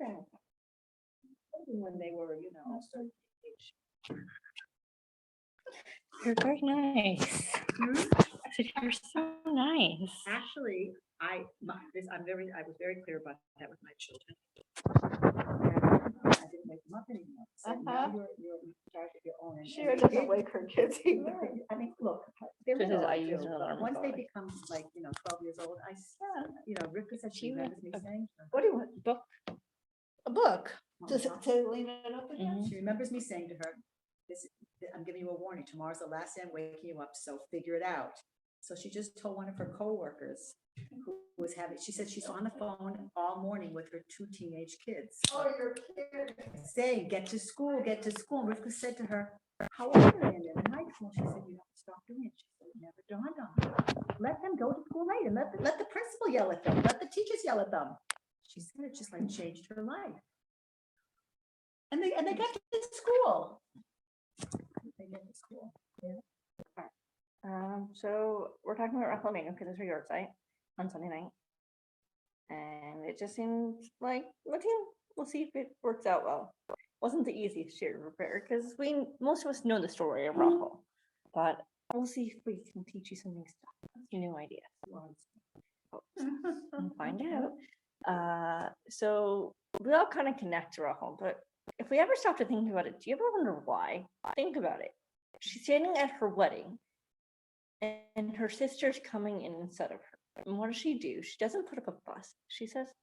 anything. When they were, you know, certain age. You're very nice. I said, you're so nice. Actually, I was very clear about that with my children. I didn't wake them up anymore. So now you're in charge of your own. She doesn't wake her kids either. I mean, look, they're This is- little I use too, an but alarm once they clock. become like, 12 years old, Rivka said she You remembers me saying. What do you want? Book. A book? Mama, To lean it up against? She remembers me saying to her, I'm giving you a warning. Tomorrow's the last day I'm waking you up, so figure it out. So she just told one of her coworkers who was she said she's on the phone all morning with her 2 teenage kids. Oh, you're kidding. Saying, get to school. And Rivka said to her, how old are they in high school? She said, you don't stop doing it. She said, it never dawned on me. Let them go to school late and let the principal yell at them. Let the teachers yell at them. She said it just like changed her life. And they got to school. They get to school. So we're talking about Rochel Imeinu because it's her yard site on Sunday night. And it just seems like, we'll see if it works out well. Wasn't the easiest year to prepare because most of us know the story of Rochel, but we'll see if we can teach you some new stuff, some new ideas. And find out. So we all kind of connect to Rochel, but if we ever stop to think about it, do you ever wonder why? Think about it. She's standing at her wedding and her sister's coming in instead of her. And what does she do? She doesn't put up a fuss. She says,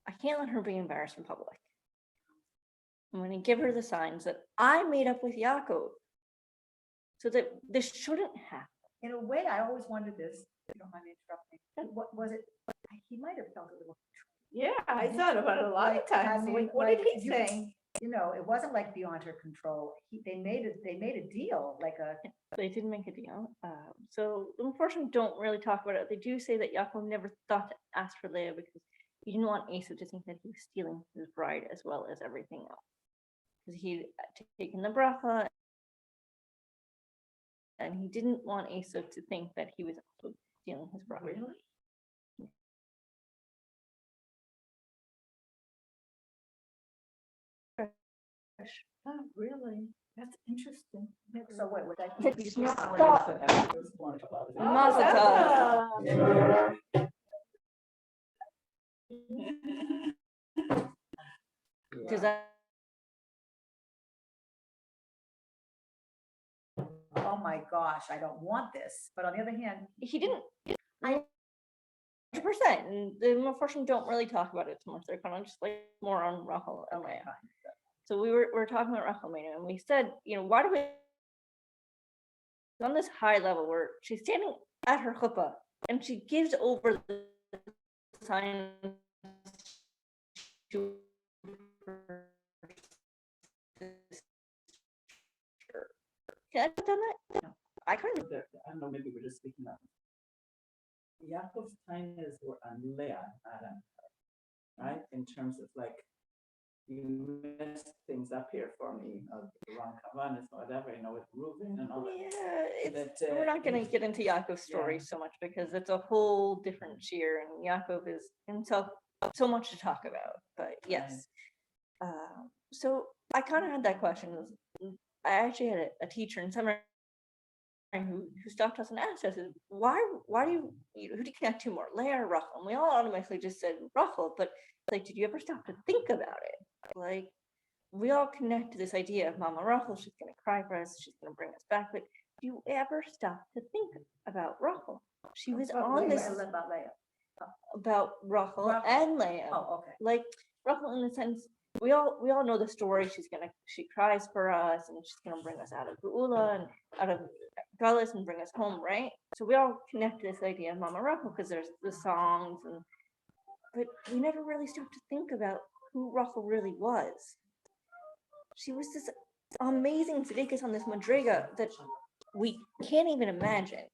I can't let her be embarrassed in public. I'm going to give her the signs that I made up with Yaakov so that this shouldn't happen. In a way, I always wondered this. If you don't mind me interrupting. What was it? He might have felt a little. Yeah, I thought about it a lot of times. What did he say? It wasn't like beyond her control. They made a deal, They did make a deal. So unfortunately, don't really talk about it. They do say that Yaakov never thought to ask for Leah because he didn't want Esau to think that he was stealing his bride as well as everything else. Because he'd taken the bracha, and he didn't want Esau to think that he was also stealing his bride. Really? Oh, really? That's interesting. so what would that? Mazel tov. Does that? Oh my gosh, I don't want this. But on the other hand, He didn't. 100%. And the unfortunately don't really talk about it too much. They're kind of just like more on Rochel and Leah. So we were talking about Rochel Imeinu, and we said, why do we on this high level where she's standing at her chuppah and she gives over the sign to her sister. Can I have done that? No, I couldn't. I don't know, maybe we're just speaking up. Yaakov's kindness were on Leah, not on her, right? In terms of like, you messed things up here for me, the wrong kavanas, whatever, with Reuben and all that. Yeah, we're not going to get into Yaakov's story so much because it's a whole different cheer, and Yaakov is himself so much to talk about. But yes, so I kind of had that question. I actually had a teacher in summer who stopped us and asked us, why do you, who do you connect to more, Leah or Rochel? And we all automatically just said Rochel, but like, did you ever stop to think about it? Like, we all connect to this idea of Mama Rochel, she's going to cry for us, she's going to bring us back, but do you ever stop to think about Rochel? She was on this about Rochel and Leah. Oh, okay. Like Rochel, in the sense, we all know the story. She cries for us, and she's gonna bring us out of Geula and out of Galus and bring us home, right? So we all connect to this idea of Mama Rochel because there's the songs, but we never really stopped to think about who Rochel really was. She was this amazing tzaddikus on this madriga that we can't even imagine.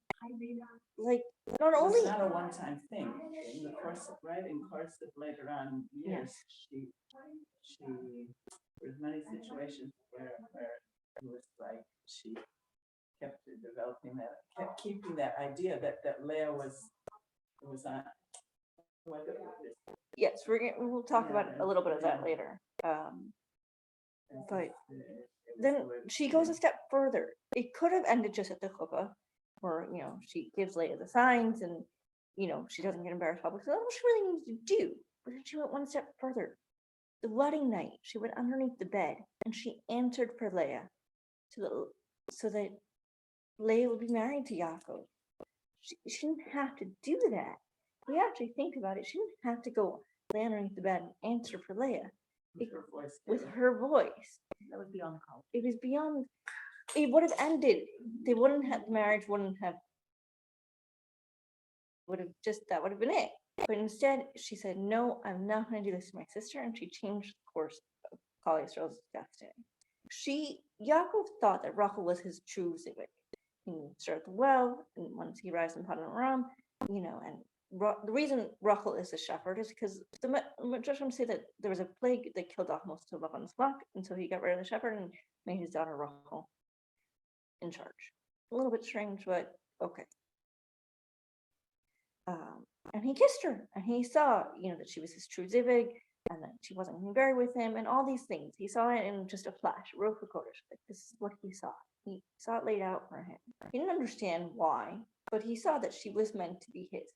Like, not only it's not a one-time thing. In the course of later on years, she there's many situations where it was like she kept developing kept keeping that idea that Leah was on Yes, we'll talk about a little bit of that later. But then she goes a step further. It could have ended just at the chuppah, where she gives Leah the signs, and she doesn't get embarrassed publicly. That's what she really needs to do. But then she went one step further. The wedding night, she went underneath the bed and she answered for Leah, so that Leah would be married to Yaakov. She didn't have to do that. If we actually think about it, she didn't have to go lay underneath the bed and answer for Leah. With her voice. That was beyond the call. It was beyond. It would have ended. They wouldn't have, the marriage wouldn't have. That would have been it. But instead, she said, "No, I'm not going to do this to my sister," and she changed the course of Klal Yisrael's destiny. Yaakov thought that Rochel was his true Zivik. He started well, and once he arrives in Padan Aram, and the reason Rochel is a shepherd is because the Midrashim say that there was a plague that killed off most of Lavan's flock, and so he got rid of the shepherd and made his daughter Rochel in charge. A little bit strange, but okay. And he kissed her, and he saw, that she was his true Zivig, and that she wasn't going to marry with him, and all these things. He saw it in just a flash, Ruach HaKodesh. Like, this is what he saw. He saw it laid out for him. He didn't understand why, but he saw that she was meant to be his.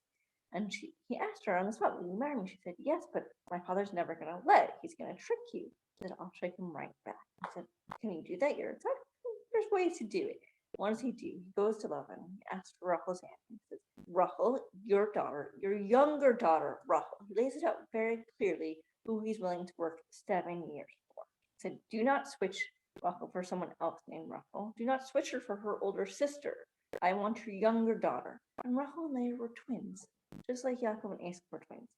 And he asked her on the spot, "Will you marry me?" She said, "Yes, but my father's never going to let. He's going to trick you." He said, "I'll trick him right back." I said, "Can you do that?" There's ways to do it. What does he do? He goes to Lavan and he asks for Rachel's hand. He says, "Rachel, your daughter, your younger daughter, Rachel." He lays it out very clearly who he's willing to work 7 years for. He said, "Do not switch Rachel for someone else named Rachel. Do not switch her for her older sister. I want your younger daughter." And Rachel and Leah were twins, just like Yaakov and Esau were twins.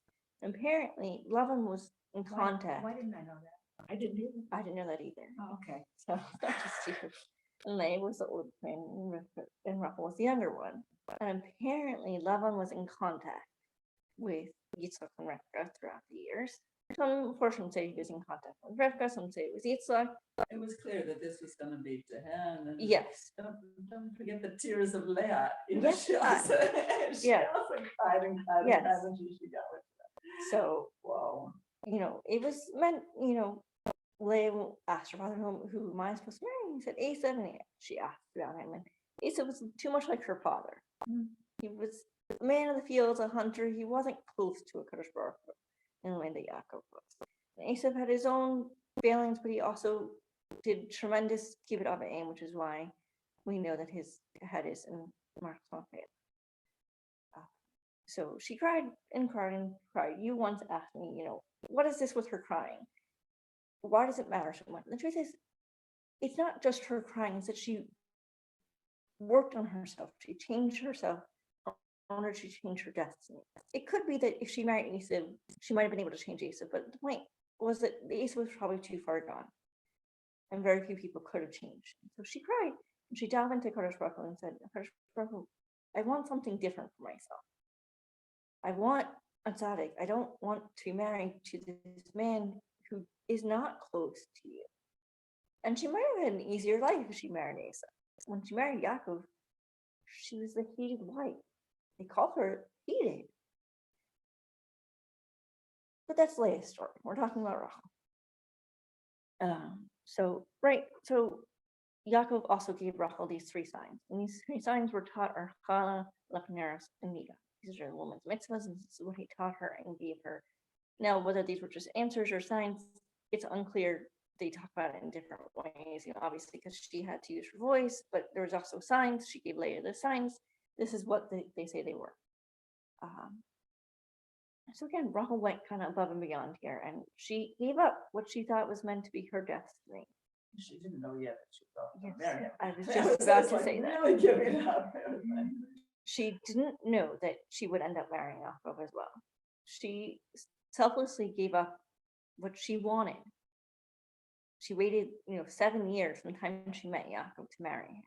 And apparently, Lavan was in contact. Why didn't I know that? I didn't know that either. Oh, okay. So it's not just secret. And Leah was the older twin, and Rachel was the younger one. And apparently, Lavan was in contact with Yitzchak and Rivka throughout the years. Some portions say he was in contact with Rivka, some say it was Yitzchak. It was clear that this was going to be to him. And Yes. Don't forget the tears of Leah. Yes. She also cried and cried Yes. and cried until she got it. So, Wow. it was meant, Leah asked her father, who am I supposed to marry? He said, Esau, and she asked about him. And Esau was too much like her father. He was a man of the fields, a hunter. He wasn't close to a Kadosh Baruch Hu in the way that Yaakov was. And Esau had his own failings, but he also did tremendous kibbut av v'em, which is why we know that his head is in Mark's pocket. So she cried and cried and cried. You once asked me, what is this with her crying? Why does it matter so much? And the truth is, it's not just her crying, it's that she worked on herself. She changed herself in order to change her destiny. It could be that if she married Esau, she might have been able to change Esau, but the point was that Esau was probably too far gone, and very few people could have changed. So she cried, and she delved into Kadosh Baruch Hu and said, "Kadosh Baruch Hu, I want something different for myself. I want a tzaddik. I don't want to be married to this man who is not close to you." And she might have had an easier life if she married Esau. When she married Yaakov, she was the hated wife. They called her hated. But that's Leah's story. We're talking about Rachel. So Yaakov also gave Rachel these 3 signs. And these 3 signs were taught are Chala, Lapneros, and Nida. These are the woman's mitzvahs, and this is what he taught her and gave her. Now, whether these were just answers or signs, it's unclear. They talk about it in different ways, obviously, because she had to use her voice, but there was also signs. She gave Leah the signs. This is what they say they were. So again, Rachel went kind of above and beyond here, and she gave up what she thought was meant to be her destiny. She didn't know yet that she thought Yes, marry him. I was just about to say that. Really giving up. She didn't know that she would end up marrying Yaakov as well. She selflessly gave up what she wanted. She waited, 7 years from the time she met Yaakov to marry him.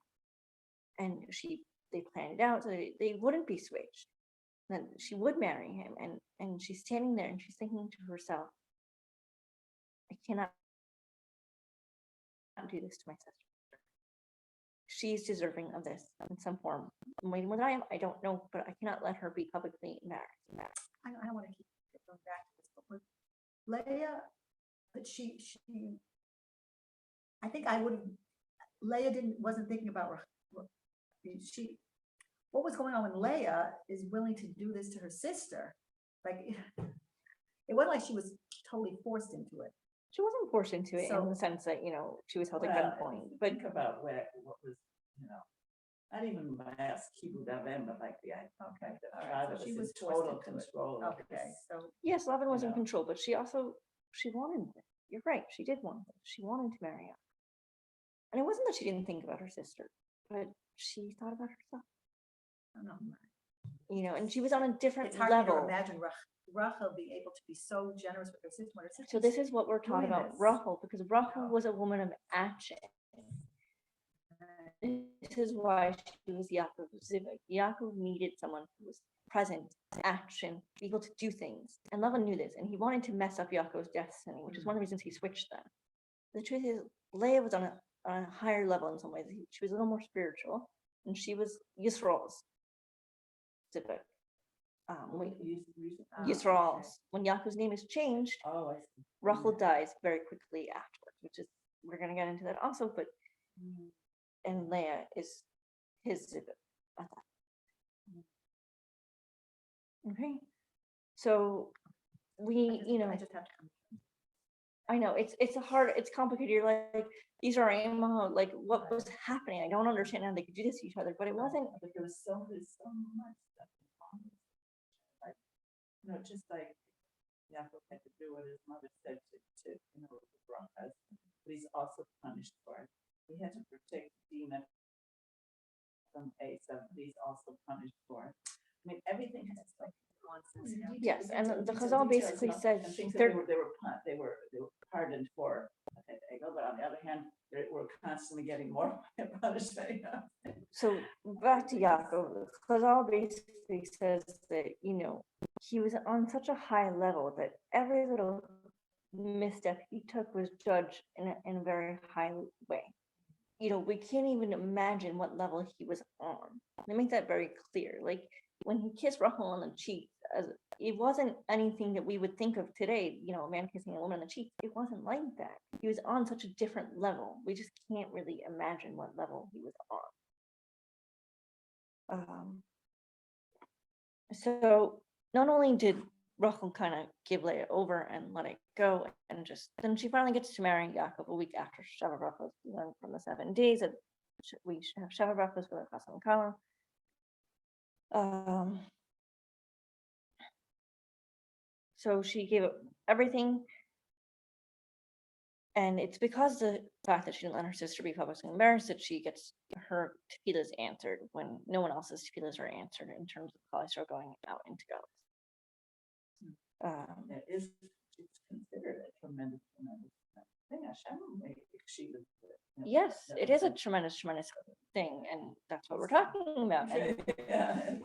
And they planned it out so they wouldn't be switched. That she would marry him. And she's standing there and she's thinking to herself, I cannot do this to my sister. She's deserving of this in some form. Way more than I am, I don't know, but I cannot let her be publicly embarrassed. I want to keep going back to this, but Leah, but I think I wouldn't, Leah wasn't thinking about, she, what was going on when Leah is willing to do this to her sister? Like, it wasn't like she was totally forced into it. She wasn't forced into it in So- the sense that, she was held at Well, gunpoint, but think about what was, not even mass kibbutz davim, but like the Okay, the all right, father so was she in was forced total into it. control of Okay, this. so, yes, Lavin was in know. control, but she wanted it. You're right, she did want it. She wanted to marry him. And it wasn't that she didn't think about her sister, but she thought about herself, I don't know. and she was on a different It's hard for me to level. imagine Rachel being able to be so generous with her sister when her sister. So this is what we're taught doing about this. Rochel, because Rochel Yeah. was a woman of action. This is why she was Yaakov's zivug. Yaakov needed someone who was present, action, able to do things. And Lavan knew this, and he wanted to mess up Yaakov's destiny, which is one of the reasons he switched them. The truth is, Leah was on a higher level in some ways. She was a little more spiritual, and she was Yisrael's zivug. Yisrael's. When Yaakov's name is changed, Oh, I see. Rachel dies very quickly afterwards, which is, we're going to get into that also, but and Leah is his zivug at that. Okay, so we, I just have to come. I know it's complicated. You're like, these are like what was happening? I don't understand how they could do this to each other, but it wasn't. But there's so much stuff. Like, just like Yaakov had to do what his mother said to the wrong husband, but he's also punished for it. He had to protect Dina from Asa, but he's also punished for it. I mean, everything has like nuances. Yes, and the Details, Chazal basically says and things that they're they were pardoned for. But on the other hand, they were constantly getting more punishment. so back to Yaakov. Chazal basically says that he was on such a high level that every little misstep he took was judged in a very high way. We can't even imagine what level he was on. They make that very clear. Like when he kissed Rachel on the cheek, it wasn't anything that we would think of today, a man kissing a woman on the cheek. It wasn't like that. He was on such a different level. We just can't really imagine what level he was on. So not only did Rachel kind of give Leah over and let it go, and then she finally gets to marry Yaakov a week after Sheva Brachos. We learn from the 7 days that we should have Sheva Brachos for the Chasam Kala. So she gave up everything, and it's because the fact that she didn't let her sister be publicly embarrassed that she gets her tefillahs answered when no one else's tefillahs are answered in terms of Klal Yisrael going out into Galus. It's considered a tremendous thing. Hashem made she was. Yes, it is a tremendous thing, and that's what we're talking about. And Yeah.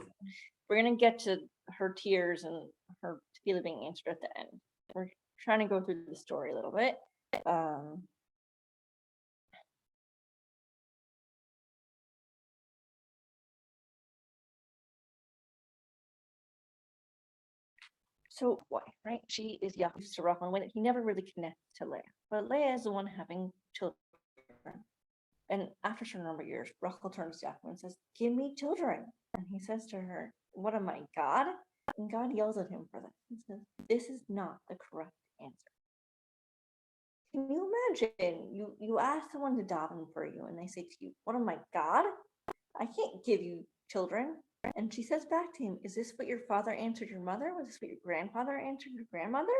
we're gonna get to her tears and her tefillah being answered at the end. We're trying to go through the story a little bit. So why, right? She is Yaakov's to Rachel in a way that he never really connects to Leah. But Leah is the one having children. And after a certain number of years, Rachel turns to Yaakov and says, "Give me children." And he says to her, "What am I, God?" And God yells at him for that. He says, "This is not the correct answer." Can you imagine? You ask someone to daven for you, and they say to you, "What am I, God? I can't give you children." And she says back to him, "Is this what your father answered your mother? Was this what your grandfather answered your grandmother?"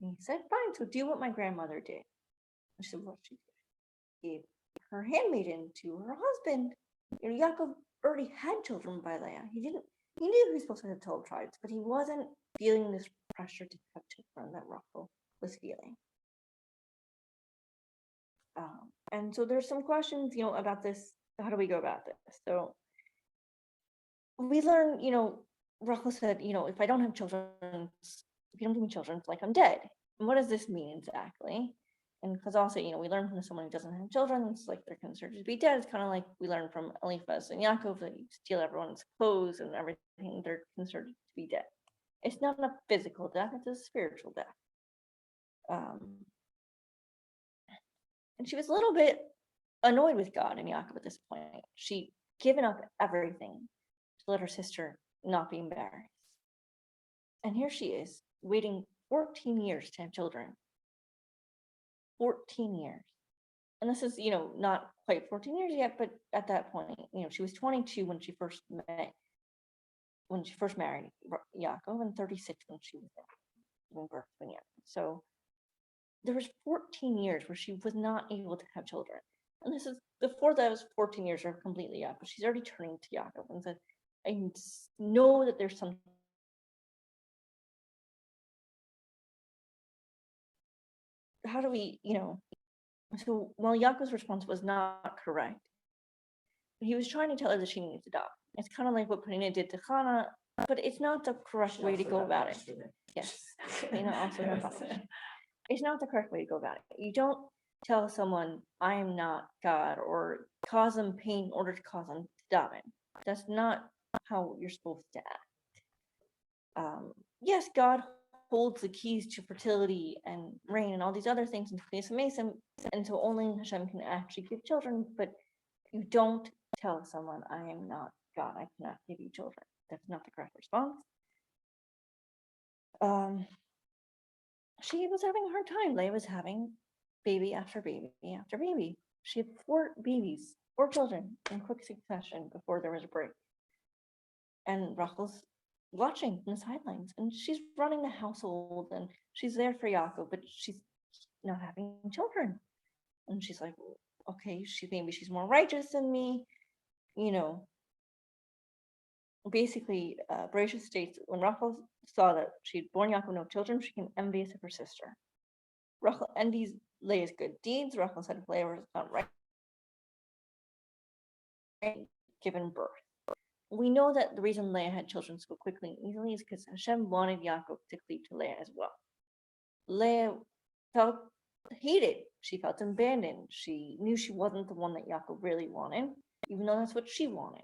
And he said, "Fine, so do what my grandmother did." And she said, "What she gave her handmaiden to her husband." Yaakov already had children by Leah. He knew he was supposed to have 12 tribes, but he wasn't feeling this pressure to have children that Rachel was feeling. And so there's some questions, about this. How do we go about this? So we learn, Rachel said, if I don't have children, if you don't give me children, it's like I'm dead. And what does this mean exactly? And because also, we learn from someone who doesn't have children, it's like they're considered to be dead. It's kind of like we learn from Eliphaz and Yaakov that you steal everyone's clothes and everything, they're considered to be dead. It's not a physical death, it's a spiritual death. And she was a little bit annoyed with God and Yaakov at this point. She'd given up everything to let her sister not be embarrassed. And here she is, waiting 14 years to have children. 14 years. And this is, not quite 14 years yet, but at that point, she was 22 when she first married Yaakov, and 36 when she was giving birth to Yaakov. So there was 14 years where she was not able to have children. And this is before those 14 years are completely up, but she's already turning to Yaakov and said, I know that there's something. How do we, so while Yaakov's response was not correct, he was trying to tell her that she needed to adopt. It's kind of like what Penina did to Hannah, but it's not the correct way to go about it. Yes, Penina also got punished. It's not the correct way to go about it. You don't tell someone, I am not God, or cause them pain in order to cause them to daven. That's not how you're supposed to act. Yes, God holds the keys to fertility and rain and all these other things in Knesset Mason, and so only Hashem can actually give children, but you don't tell someone, I am not God, I cannot give you children. That's not the correct response. She was having a hard time. Leah was having baby after baby after baby. She had 4 babies, 4 children in quick succession before there was a break. And Rachel's watching from the sidelines, and she's running the household, and she's there for Yaakov, but she's not having children. And she's like, okay, maybe she's more righteous than me, Basically, Bereshit states when Rachel saw that she'd borne Yaakov no children, she became envious of her sister. Rachel envies Leah's good deeds. Rachel said if Leah was not right, given birth. We know that the reason Leah had children so quickly and easily is because Hashem wanted Yaakov to cleave to Leah as well. Leah felt hated. She felt abandoned. She knew she wasn't the one that Yaakov really wanted, even though that's what she wanted.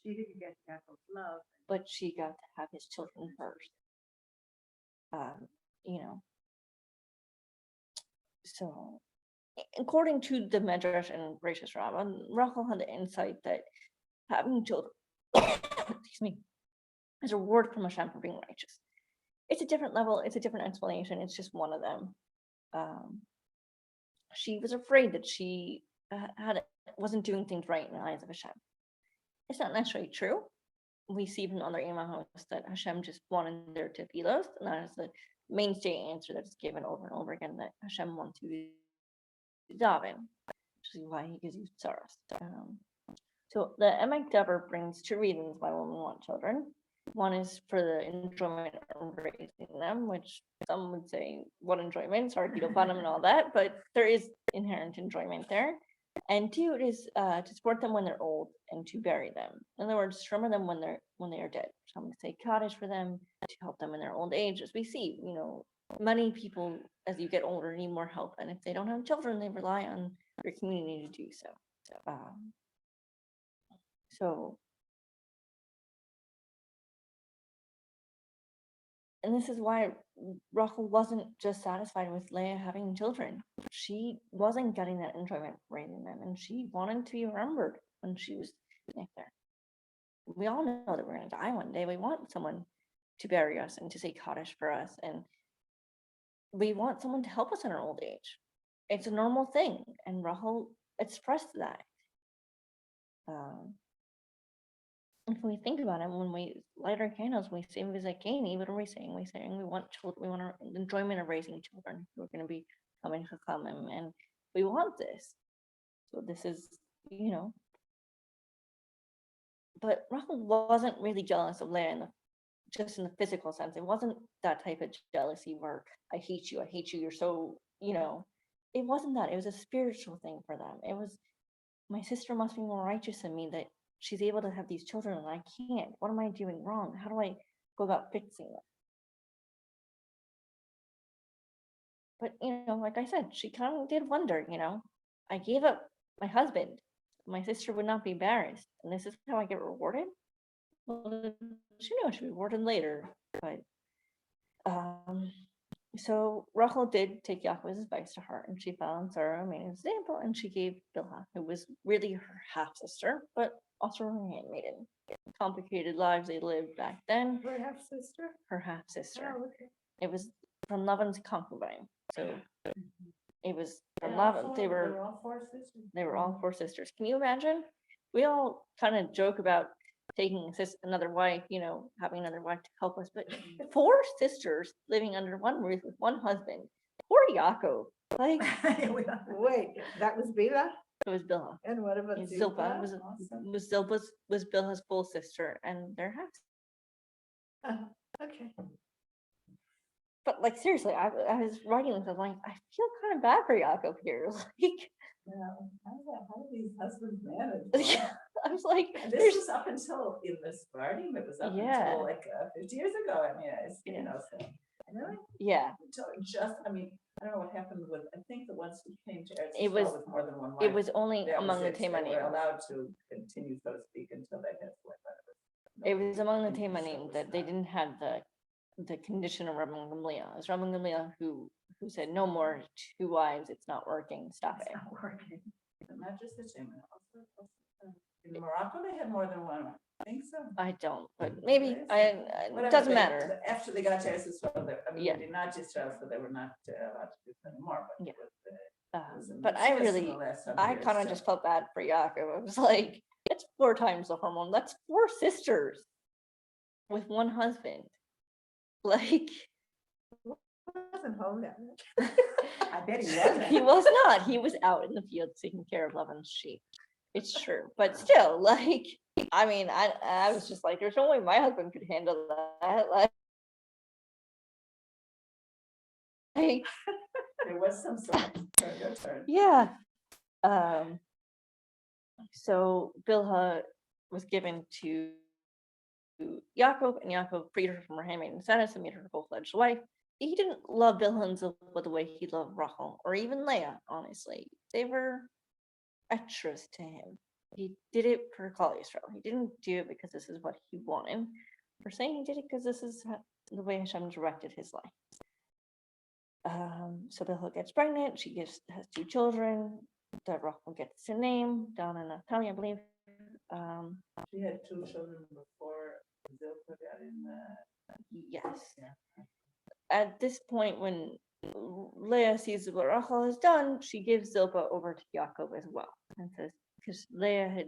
She didn't get Yaakov's love. But she got to have his children first. So according to the Medrash and Rashis Rabbah, Rachel had the insight that having children, excuse me, is a reward from Hashem for being righteous. It's a different level, it's a different explanation, it's just one of them. She was afraid that she wasn't doing things right in the eyes of Hashem. It's not necessarily true. We see from other imahos that Hashem just wanted there to be lost, and that is the mainstay answer that's given over and over again, that Hashem wants you to daven, which is why he gives you tzaras. So the Emek Dever brings 2 reasons why women want children. One is for the enjoyment of raising them, which some would say, what enjoyment? Sorry, Gidophanim and all that, but there is inherent enjoyment there. And 2 is to support them when they're old and to bury them. In other words, remember them when they are dead. Some would say Kaddish for them to help them in their old age. As we see, many people as you get older need more help, and if they don't have children, they rely on their community to do so. And this is why Rachel wasn't just satisfied with Leah having children. She wasn't getting that enjoyment raising them, and she wanted to be remembered when she was there. We all know that we're going to die one day. We want someone to bury us and to say Kaddish for us, and we want someone to help us in our old age. It's a normal thing, and Rachel expressed that. If we think about it, when we light our candles, we say Vizakeni, what are we saying? We're saying we want children, we want our enjoyment of raising children who are going to be coming to Chachamim, and we want this. So this is, but Rachel wasn't really jealous of Leah just in the physical sense. It wasn't that type of jealousy where I hate you, you're so, it wasn't that. It was a spiritual thing for them. It was, my sister must be more righteous than me, that she's able to have these children and I can't. What am I doing wrong? How do I go about fixing it? But, like I said, she kind of did wonder, I gave up my husband. My sister would not be embarrassed. And this is how I get rewarded? Well, she knows she'll be rewarded later. But So Rachel did take Yaakov's advice to heart, and she found Sarah made an example, and she gave Bilhah, who was really her half sister, but also her handmaiden. Complicated lives they lived back then. Her half sister. Her half sister. Oh, okay. It was from Lavan's concubine, so it was from And Lavan. also, They were all four sisters. they were all four sisters. Can you imagine? We all kind of joke about taking another wife, having another wife to help us, but four sisters living under one roof with one husband. Poor Yaakov. Like, Wait, that was Bila? it was Bilhah. And what about And Zilpah? Zilpah was Bilhah's full sister, and their half. Okay. But like seriously, I was writing this. I was like, I feel kind of bad for Yaakov here. Like, How do these husbands manage? I was like, And this was up until in this garden, it was up Yeah. until like 50 years ago. I mean, it's, so. Really? yeah, Until just, I mean, I don't know what happened with, I think the ones who came to Eretz It Yisrael was- with more than one wife. it was only that was among the it. They were Teimanim. allowed to continue, so to speak, until they had whatever. It was among the Teimanim that they didn't have the condition of Rabban Gamliel. It was Rabban Gamliel who said, no more 2 wives, it's not working, stop it. It's not working. Not just the Teiman, also in Morocco, they had more than one. I think so. I don't, but maybe, it Whatever, doesn't they- matter. After they got to Eretz Yisrael, I mean, Yeah. they did not just Israel, so they were not allowed to do it anymore, but Yeah. it was in But the- I just in really, the last some I years, kind of so. just felt bad for Yaakov. I was like, it's 4 times the hormone. That's 4 sisters with one husband. Like, Wasn't home that much. I bet he wasn't. he was not. He was out in the field taking care of Lavan's sheep. It's true, but still, like, I mean, I was just like, there's no way my husband could handle that. Like, There was some sort of your turn. yeah. So Bilhah was given to Yaakov, and Yaakov freed her from her handmaiden status and made her a full-fledged wife. He didn't love Bilhah and Zilpah the way he loved Rachel, or even Leah, honestly. They were extras to him. He did it for Klal Yisrael. He didn't do it because this is what he wanted. We're saying he did it because this is the way Hashem directed his life. So Bilhah gets pregnant. She has 2 children that Rachel gets to name, Donna and Naftali, I believe. She had 2 children before Zilpah got in. Yes. Yeah. At this point, when Leah sees what Rachel has done, she gives Zilpah over to Yaakov as well, and says, because Leah had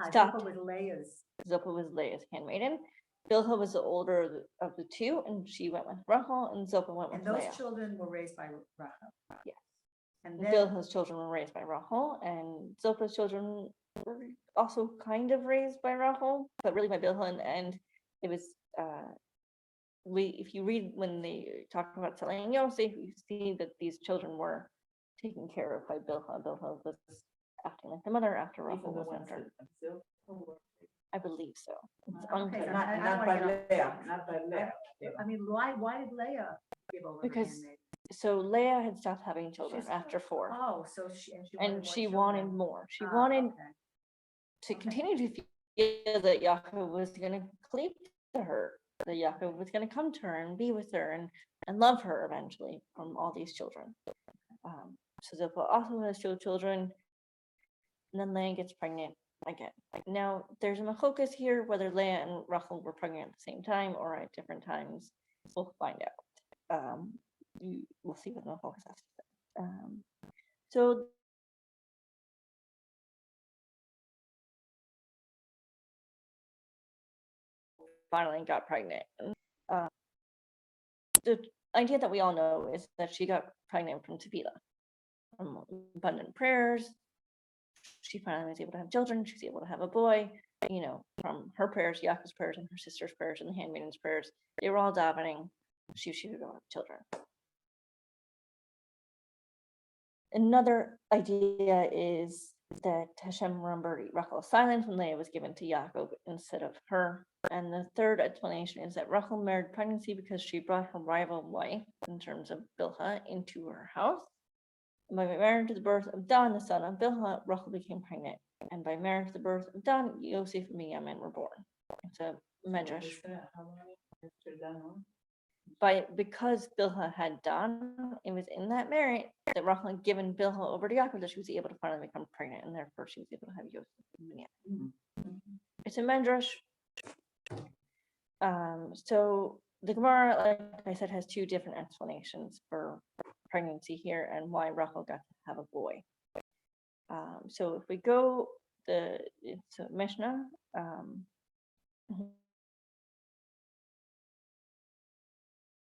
stopped. Zilpah with Leah's. Zilpah was Leah's handmaiden. Bilhah was the older of the 2, and she went with Rachel, and Zilpah went with And those Leah. children were raised by Rachel. Yes. And then, Bilhah's children were raised by Rachel, and Zilpah's children were also kind of raised by Rachel, but really by Bilhah. And it was if you read when they talk about selling Yosef, you see that these children were taken care of by Bilhah. Bilhah was acting like the mother after Even Rachel the was ones under. that Zilpah were. I believe so. It's Okay, unclear. so Not, I not wanna by get Leah, not by Leah. I mean, why did Leah give over her Because handmaid? So Leah had stopped having children She's- after 4, Oh, so she and more she children. wanted more. She Ah, wanted okay. to Okay. continue to feel that Yaakov was going to cleave to her, that Yaakov was going to come to her and be with her and love her eventually from all these children. So Zilpah also has 2 children, and then Leah gets pregnant again. Now, there's a machokas here, whether Leah and Rachel were pregnant at the same time or at different times. We'll find out. We'll see what the machokas has to say. So finally got pregnant. The idea that we all know is that she got pregnant from Tefillah, from abundant prayers. She finally was able to have children. She's able to have a boy. From her prayers, Yaakov's prayers, and her sister's prayers, and the handmaiden's prayers. They were all davening. She would have children. Another idea is that Hashem remembered Rachel's silence when Leah was given to Yaakov instead of her. And the third explanation is that Rachel married pregnancy because she brought her rival wife, in terms of Bilhah, into her house. And by marriage to the birth of Dan, the son of Bilhah, Rachel became pregnant. And by marriage to the birth of Dan, Yosef and Benjamin were born. It's a medrash. How long after that one? because Bilhah had done, it was in that merit that Rachel had given Bilhah over to Yaakov that she was able to finally become pregnant, and therefore she was able to have Yosef and Binyamin. It's a medrash. So the Gemara, like I said, has two different explanations for pregnancy here and why Rachel got to have a boy. So if we go it's a Mishnah.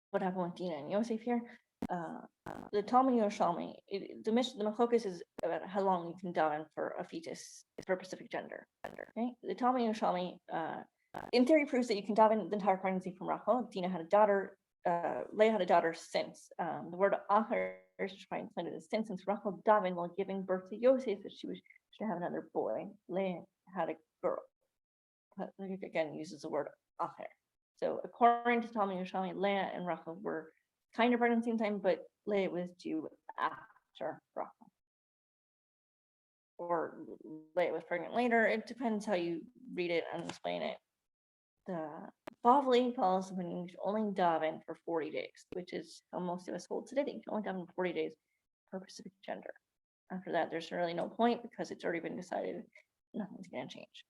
What happened with Dina and Yosef here? The Talmud Yerushalmi, the Machlokas is about how long you can daven for a fetus for a specific gender. Okay? The Talmud Yerushalmi, in theory, proves that you can daven the entire pregnancy from Rachel. Dina had a daughter. Leah had a daughter since. The word acher is translated as since Rachel davened while giving birth to Yosef that she should have another boy. Leah had a girl. But again, uses the word acher. So according to Talmud Yerushalmi, Leah and Rachel were kind of pregnant at the same time, but Leah was due after Rachel. Or Leah was pregnant later. It depends how you read it and explain it. The Bavli calls when you should only daven for 40 days, which is how most of us hold today. You can only daven for 40 days per specific gender. After that, there's really no point because it's already been decided nothing's going to change.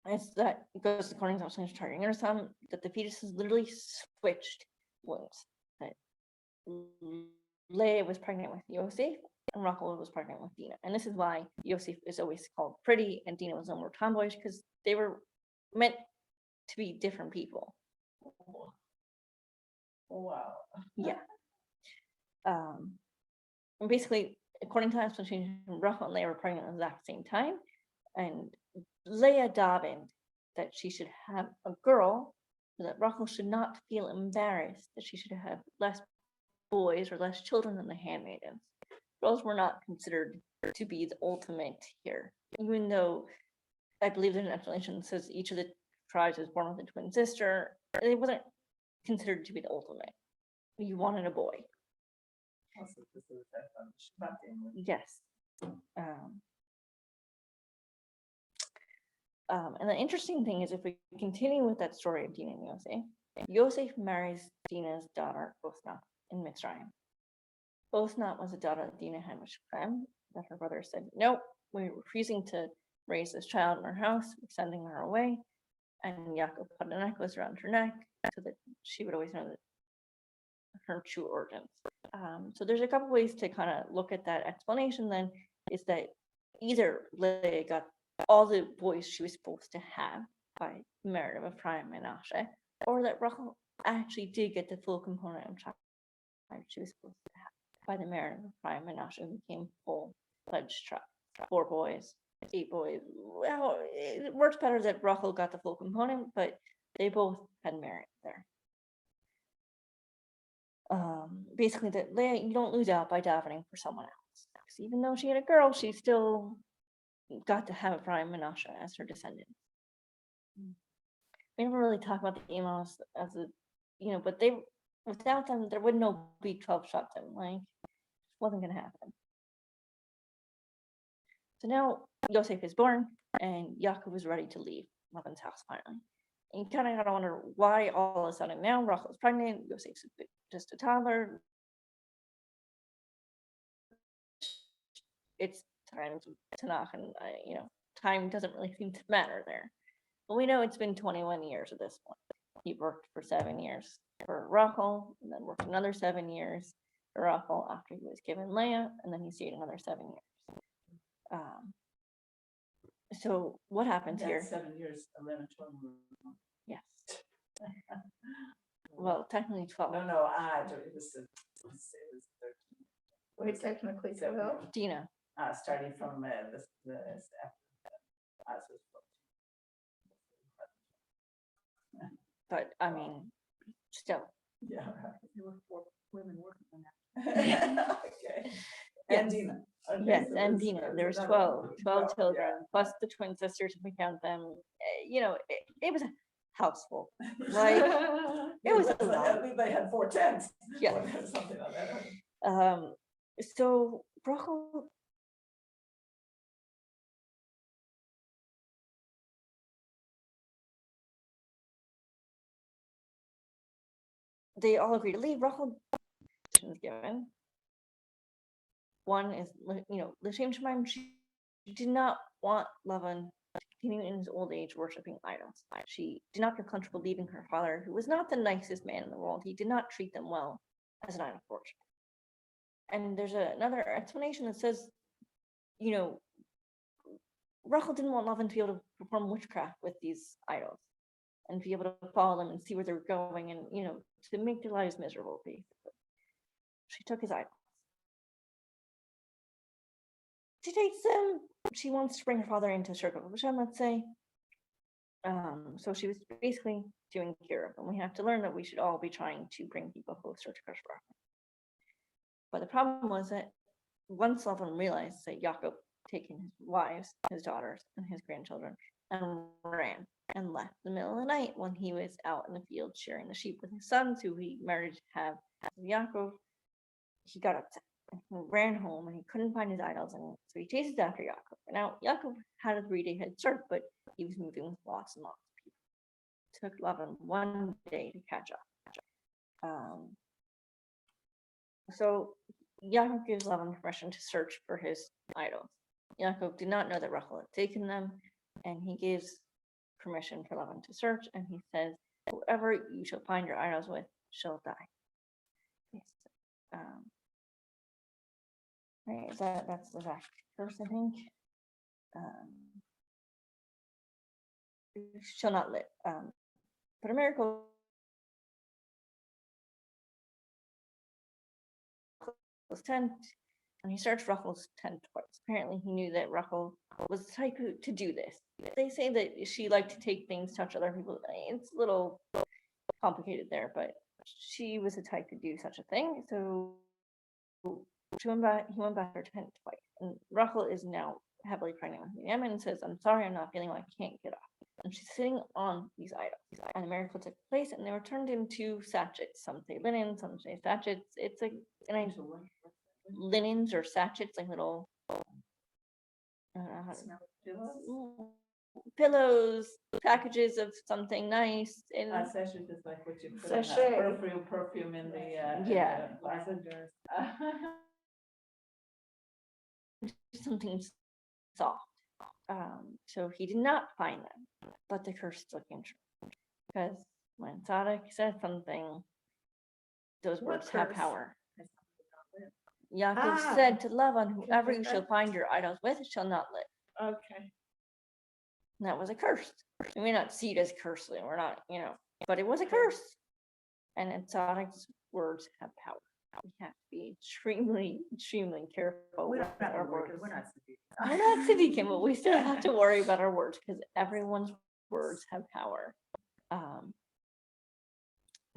It's that it goes according to Targum that the fetuses literally switched wombs. That Leah was pregnant with Yosef and Rachel was pregnant with Dina. And this is why Yosef is always called pretty and Dina was no more tomboyish, because they were meant to be different people. Wow. Yeah. And basically, according to that explanation, Rachel and Leah were pregnant at the exact same time. And Leah davened that she should have a girl, so that Rachel should not feel embarrassed that she should have less boys or less children than the handmaidens. Girls were not considered to be the ultimate here, even though I believe there's an explanation that says each of the tribes was born with a twin sister. It wasn't considered to be the ultimate. You wanted a boy. Yes. And the interesting thing is, if we continue with that story of Dina and Yosef, Yosef marries Dina's daughter, Osnat, in Mitzrayim. Osnat was a daughter that Dina had with Shem, that her brother said, nope, we're refusing to raise this child in our house, we're sending her away. And Yaakov put a necklace around her neck so that she would always know that her true origins. So there's a couple ways to kind of look at that explanation then, is that either Leah got all the boys she was supposed to have by merit of Ephraim and Manasseh, or that Rachel actually did get the full component of child she was supposed to have by the merit of Ephraim and Manasseh, who became full-fledged tribe. 4 boys, 8 boys. Well, it works better that Rachel got the full component, but they both had merit there. Basically, that Leah, you don't lose out by davening for someone else. Because even though she had a girl, she still got to have Ephraim and Manasseh as her descendants. We never really talk about the Amos as a, but they, without them, there would no be 12 Shvatim. Like, it wasn't going to happen. So now Yosef is born, and Yaakov is ready to leave Laban's house finally. And you kind of gotta wonder why all of a sudden now Rachel is pregnant, Yosef's just a toddler. It's times Tanakh, and time doesn't really seem to matter there. But we know it's been 21 years at this point. He worked for 7 years for Rachel, and then worked another 7 years for Rachel after he was given Leah, and then he stayed another 7 years. So what happens here? 7 years, 11, 12. Yes. Well, technically 12. No, it was 13. Wait, technically 12. Dina. Starting from But I mean, still. Yeah. There were 4 women working on that. Okay. And Dina. Okay, Yes, so and there's- Dina. there's There's another 12 children, yeah. plus the twin sisters, if we count them. It was a house full. Like, it was a lot. I believe they had 4 tents. Yeah. Or something like that. So Rachel they all agree to leave. Rochel is given. One is, l'shem shemaim, she did not want Lavan to continue in his old age worshiping idols. She did not feel comfortable leaving her father, who was not the nicest man in the world. He did not treat them well as an idol worshiper. And there's another explanation that says, Rachel didn't want Lavan to be able to perform witchcraft with these idols and be able to follow them and see where they're going and, to make their lives miserable, basically. She took his idols. She takes them. She wants to bring her father into circle of Hashem, let's say. So she was basically doing Kira, and we have to learn that we should all be trying to bring people closer to Krish. But the problem was that once Lavan realized that Yaakov taken his wives, his daughters, and his grandchildren, and ran and left in the middle of the night when he was out in the field shearing the sheep with his sons, who he married to have Yaakov, he got upset and he ran home and he couldn't find his idols, and so he chases after Yaakov. Now Yaakov had a 3-day head start, but he was moving with lots and lots of people. It took Lavan 1 day to catch up. So Yaakov gives Lavan permission to search for his idols. Yaakov did not know that Rachel had taken them, and he gives permission for Lavan to search, and he says, "Whoever you shall find your idols with shall die." Yes. Right, that's the exact verse, I think. Shall not live. But a miracle was tent, and he searched Rachel's tent twice. Apparently, he knew that Rachel was the type to do this. They say that she liked to take things, touch other people. It's a little complicated there, but she was the type to do such a thing. So he went back to her tent twice. And Rachel is now heavily pregnant with Yemen and says, "I'm sorry, I'm not feeling well, I can't get up." And she's sitting on these items. And a miracle took place, and they were turned into sachets. Some say linen, some say sachets. It's linens or sachets, like little pillows, packages of something nice. And Sachet is like what you put Sachet. perfume in the Yeah. lavender. Something soft. So he did not find them, but the curse still came true. Because when Tzaddik says something, those What words have curse? power. Yaakov said to Lavan, "Whoever you Okay. shall find your idols with shall not live." Okay. And that was a curse. We may not see it as curse, we're not, but it was a curse. And Tzaddik's words have power. We have to be extremely, extremely careful We with don't have to our worry, words. 'cause we're not stupid. We're not tzaddikim, but we still have to worry about our words because everyone's words have power.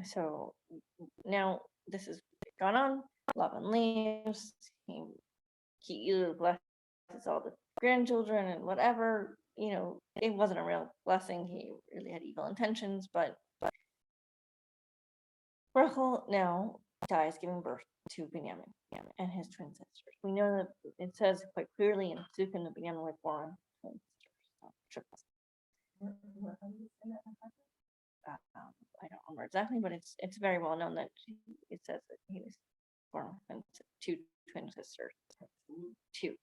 So now this has gone on. Lavan leaves. He either blesses all the grandchildren and whatever. It wasn't a real blessing. He really had evil intentions, but Rachel now dies giving birth to Binyamin and his twin sisters. We know that it says quite clearly in Psukim that Binyamin was born twin sisters. Triplets. I don't remember exactly, but it's very well known that it says that he was born with 2 twin sisters. 2.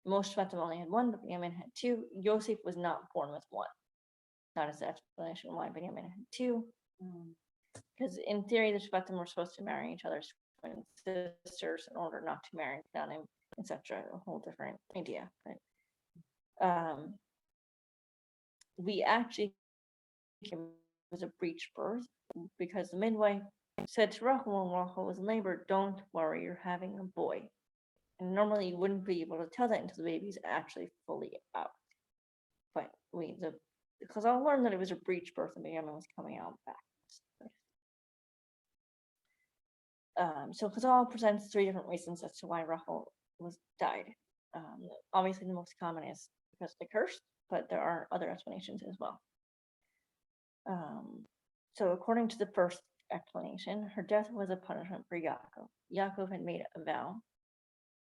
Most of them only had 1, but Binyamin had 2. Yosef was not born with 1. That is the explanation why Binyamin had 2. Because in theory, the Shvatim were supposed to marry each other's twin sisters in order not to marry Danim, etc. A whole different idea. But we actually it was a breech birth because the midwife said to Rachel when Rachel was in labor, "Don't worry, you're having a boy." And normally you wouldn't be able to tell that until the baby's actually fully out. But because I learned that it was a breech birth and Binyamin was coming out back. So Chazal presents 3 different reasons as to why Rachel died. Obviously, the most common is because of the curse, but there are other explanations as well. So according to the first explanation, her death was a punishment for Yaakov. Yaakov had made a vow,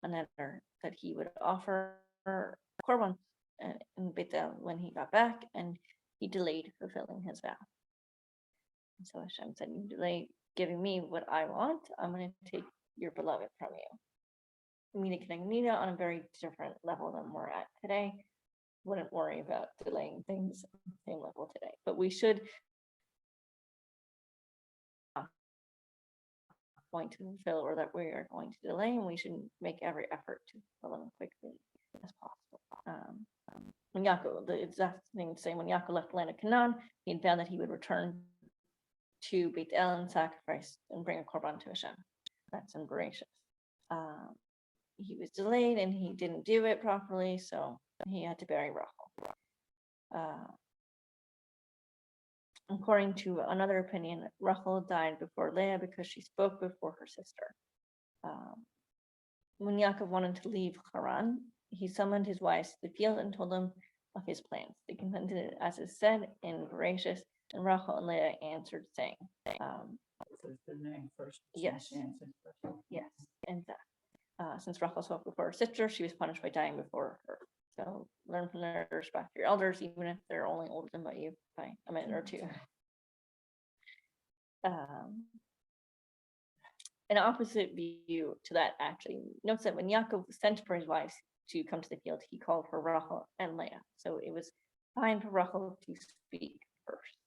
an editor, that he would offer korban in Bethel when he got back, and he delayed fulfilling his vow. And so Hashem said, "You delay giving me what I want, I'm going to take your beloved from you. Mina connect Nina on a very different level than we're at today. Wouldn't worry about delaying things on the same level today, but we should going to fulfill or that we are going to delay, and we should make every effort to fulfill them quickly as possible. When Yaakov, the exact thing to say, when Yaakov left the land of Canaan, he had found that he would return to Beit El and sacrifice and bring a korban to Hashem. That's in Bereshit. He was delayed and he didn't do it properly, so he had to bury Rochel. According to another opinion, Rochel died before Leah because she spoke before her sister. When Yaakov wanted to leave Haran, he summoned his wives to the field and told them of his plans. They consented it as is said in Bereshit, and Rachel and Leah answered, saying, The name first. Yes. She answered first. yes, and that. Since Rachel spoke before her sister, she was punished by dying before her. So learn from their respect for your elders, even if they're only older than you by a minute or two. An opposite view to that actually notes that when Yaakov sent for his wives to come to the field, he called for Rachel and Leah. So it was fine for Rachel to speak first,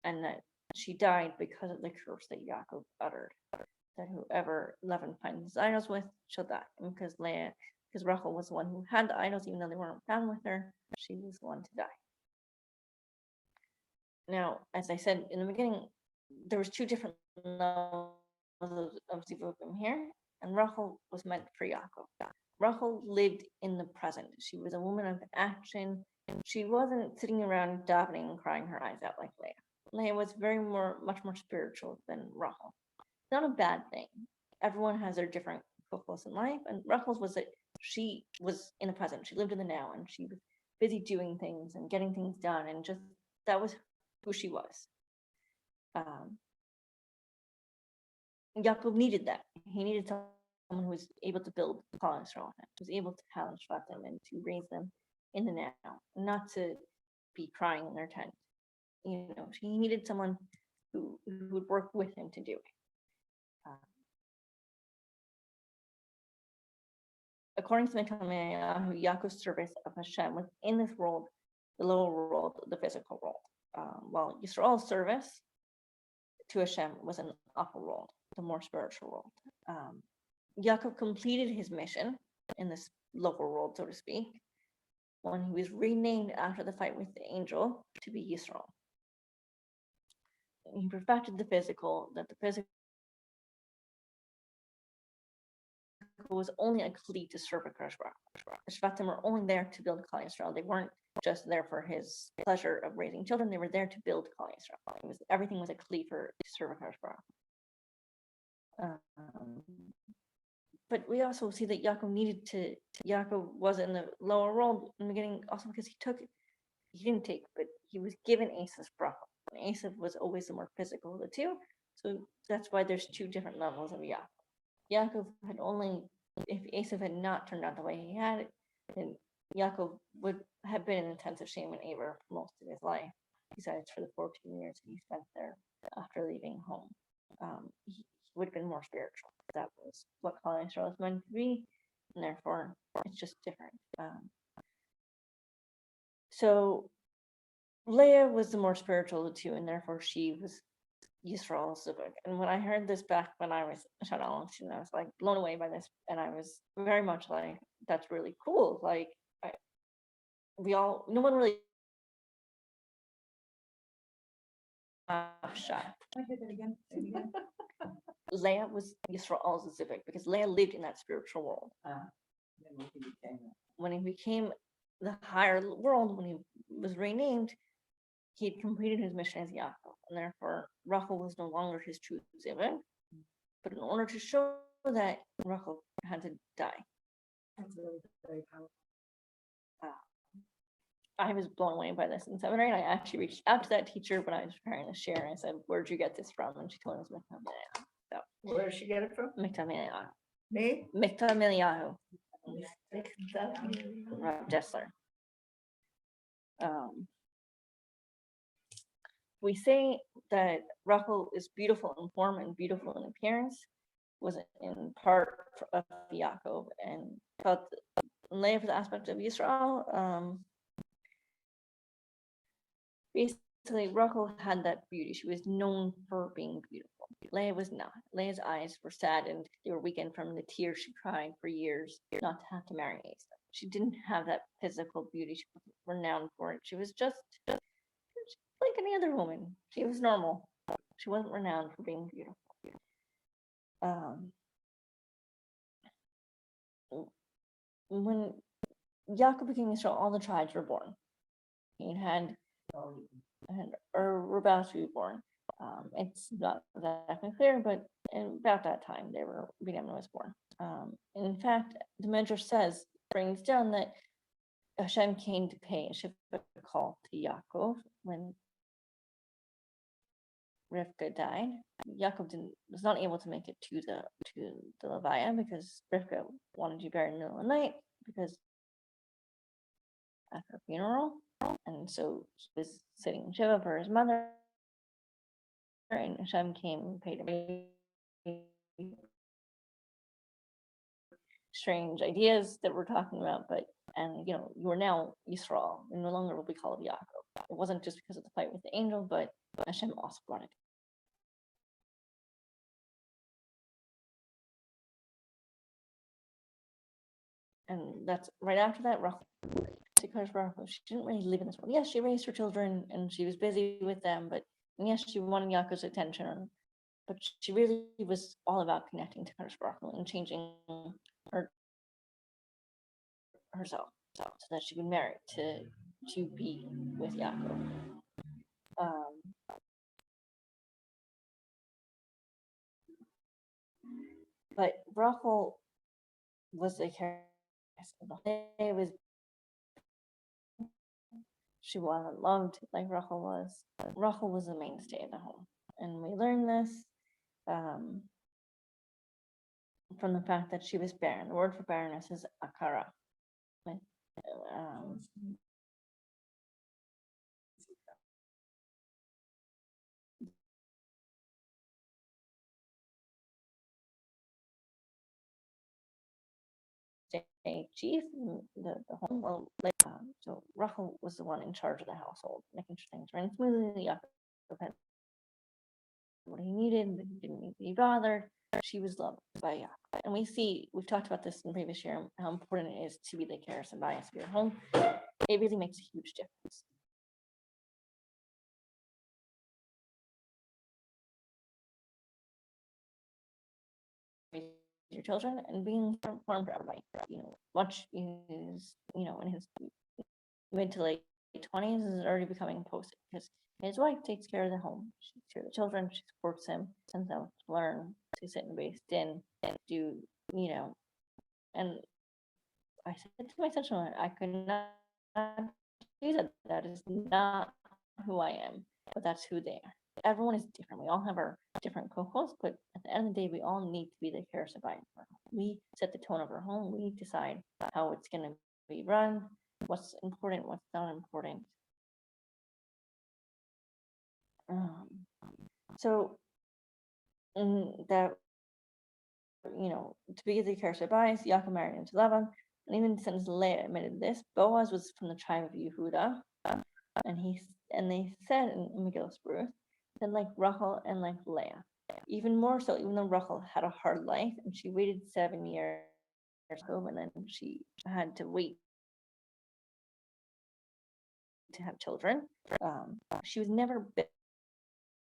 and that she died because of the curse that Yaakov uttered, that whoever Lavan finds his idols with shall die. And because Rachel was the one who had the idols, even though they weren't found with her, she was the one to die. Now, as I said in the beginning, there was two different levels of Zivukim here, and Rachel was meant for Yaakov. Rachel lived in the present. She was a woman of action. She wasn't sitting around davening and crying her eyes out like Leah. Leah was much more spiritual than Rachel. Not a bad thing. Everyone has their different focus in life, and Rachel's was that she was in the present. She lived in the now, and she was busy doing things and getting things done, and just that was who she was. Yaakov needed that. He needed someone who was able to build Klal Yisrael, who was able to challenge them and to raise them in the now, not to be crying in their tent. You know, he needed someone who would work with him to do it. According to Yaakov's service of Hashem was in this world, the lower world, the physical world, while Yisrael's service to Hashem was an upper world, the more spiritual world. Yaakov completed his mission in this lower world, so to speak, when he was renamed after the fight with the angel to be Yisrael. He perfected the physical, that the physical was only a kli to serve a Kadosh Baruch Hu. The Shvatim were only there to build Klal Yisrael. They weren't just there for his pleasure of raising children. They were there to build Klal Yisrael. Everything was a kli to serve a Kadosh Baruch Hu. But we also see that Yaakov was in the lower world in the beginning, also because he was given Esav's bracha. And Esav was always the more physical of the two. So that's why there's two different levels of Yaakov. Yaakov had if Esav had not turned out the way he had, then Yaakov would have been in intensive shame and aver for most of his life, besides for the 14 years he spent there after leaving home. He would have been more spiritual. That was what Klal Yisrael was meant to be, and therefore it's just different. So Leah was the more spiritual of the two, and therefore she was Yisrael's Zivug. And when I heard this back when I was a child, I was like blown away by this, and I was very much like, that's really cool. Like no one really shot. I hear that again. Say it again. Leah was Yisrael's Zivug because Leah lived in that spiritual world. When he became the higher world, when he was renamed, he had completed his mission as Yaakov, and therefore Rachel was no longer his true Zivug. But in order to show that, Rachel had to die. That's really very powerful. I was blown away by this in seventh grade. I actually reached out to that teacher when I was preparing the share, and I said, "Where'd you get this from?" And she told me it was Miktam Eliyahu. So Where did she get it from? Miktam Eliyahu. Me? Miktam Eliyahu. That's- Rav Dessler. we say that Rochel is beautiful in form and beautiful in appearance, was in part of Yaakov, and felt Leah for the aspect of Yisrael. Basically, Rochel had that beauty. She was known for being beautiful. Leah was not. Leah's eyes were saddened. They were weakened from the tears she cried for years not to have to marry Asa. She didn't have that physical beauty. She was renowned for it. She was just like any other woman. She was normal. She wasn't renowned for being beautiful. When Yaakov became Israel, all the tribes were born. He had were about to be born. It's not exactly clear, but about that time, Binyamin was born. In fact, the Midrash brings down that Hashem came to pay a shivah call to Yaakov when Rivka died. Yaakov was not able to make it to the Levaya because Rivka wanted to be buried in the middle of the night because at her funeral, and so he was sitting in shiva for his mother, and Hashem came and paid him strange ideas that we're talking about, you are now Yisrael. You no longer will be called Yaakov. It wasn't just because of the fight with the angel, but Hashem also brought it. And that's right after that, she didn't really live in this world. Yes, she raised her children and she was busy with them, but yes, she wanted Yaakov's attention, but she really was all about connecting to Kadosh Baruch Hu and changing herself so that she would marry to be with Yaakov. But Rochel was the character. She wasn't loved like Rochel was. Rochel was the mainstay of the home, and we learn this from the fact that she was barren. The word for barrenness is akara. Chief, the home. Well, so Rochel was the one in charge of the household, making sure things ran smoothly. Yaakov had what he needed, but he didn't need to be bothered. She was loved by Yaakov, and we've talked about this in previous year, how important it is to be the care and bias of your home. It really makes a huge difference. Your children and being informed for everybody. Watch is in his mid to late 20s is already becoming posted because his wife takes care of the home. She takes care of the children. She supports him, sends them to learn, to sit in the base din, and do And I said to my sister, I could not do that. That is not who I am, but that's who they are. Everyone is different. We all have our different co-hosts, but at the end of the day, we all need to be the care survivor. We set the tone of our home. We decide how it's going to be run, what's important, what's not important. So that, to be the care survivor, Yaakov married into Lavan, and even since Leah admitted this, Boaz was from the tribe of Yehuda, and they said in Megillus Ruth that like Rochel and like Leah, even more so, even though Rochel had a hard life and she waited 7 years home, and then she had to wait to have children. She was never bitter.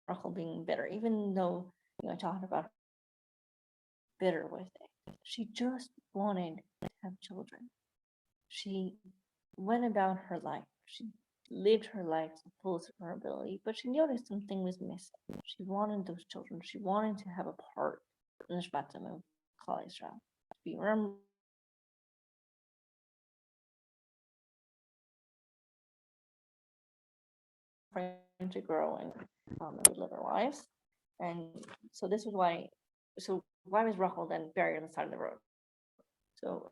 Rochel being bitter, even though I talked about bitter with it. She just wanted to have children. She went about her life. She lived her life to the fullest of her ability, but she noticed something was missing. She wanted those children. She wanted to have a part in the Shvatim of Klal Yisrael, to be remembered, to grow and live our lives. And so this was why. So why was Rochel then buried on the side of the road? So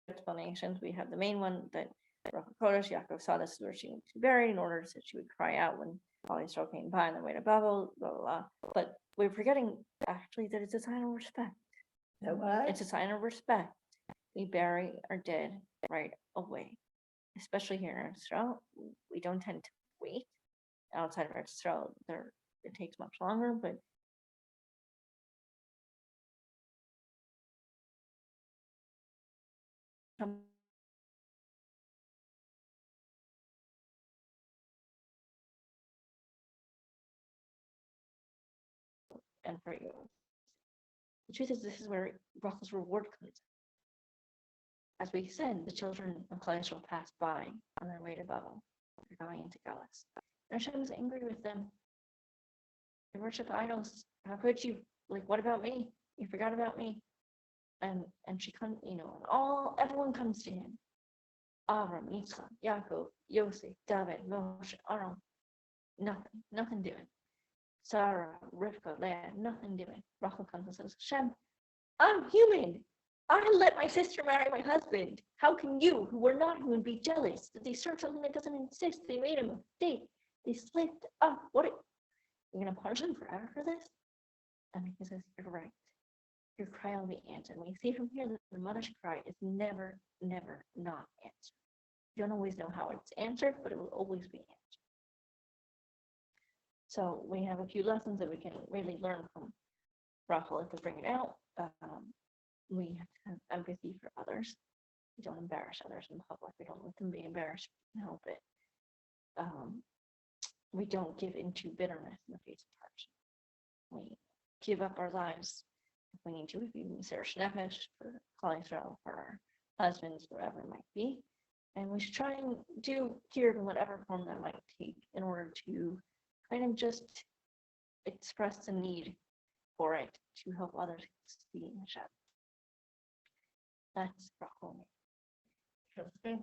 explanations. We have the main one that Rochel Kodesh, Yaakov saw this is where she would be buried in order that she would cry out when Klal Yisrael came by on the way to Babel, blah, blah, blah. But we're forgetting actually that it's a sign of respect. So what? It's a sign of respect. We bury our dead right away, especially here in Israel. We don't tend to wait. Outside of Israel, it takes much longer, but and for you. The truth is, this is where Rachel's reward comes. As we said, the children of Klal Yisrael passed by on their way to Babel. They're going into Galus. And Hashem was angry with them. They worship idols. How could you? Like, what about me? You forgot about me. And she comes, everyone comes to him. Avram, Yitzchak, Yaakov, Yosef, David, Moshe, Aaron. Nothing doing. Sarah, Rivka, Leah, nothing doing. Rachel comes and says, Hashem, I'm human. I let my sister marry my husband. How can you, who were not human, be jealous that they serve something that doesn't exist? They made a mistake. They slipped up. You're going to punish them forever for this? And he says, you're right. Your cry will be answered. And we see from here that the mother's cry is never, never not answered. You don't always know how it's answered, but it will always be answered. So we have a few lessons that we can really learn from Rochel to bring it out. We have to have empathy for others. We don't embarrass others in public. We don't let them be embarrassed. We can help it. We don't give into bitterness in the face of hardship. We give up our lives if we need to. If we Mesiras Nefesh for Klal Yisrael, for our husbands, wherever it might be. And we should try and do here in whatever form that might take in order to kind of just express the need for it to help others see Hashem. That's Rochel. Okay.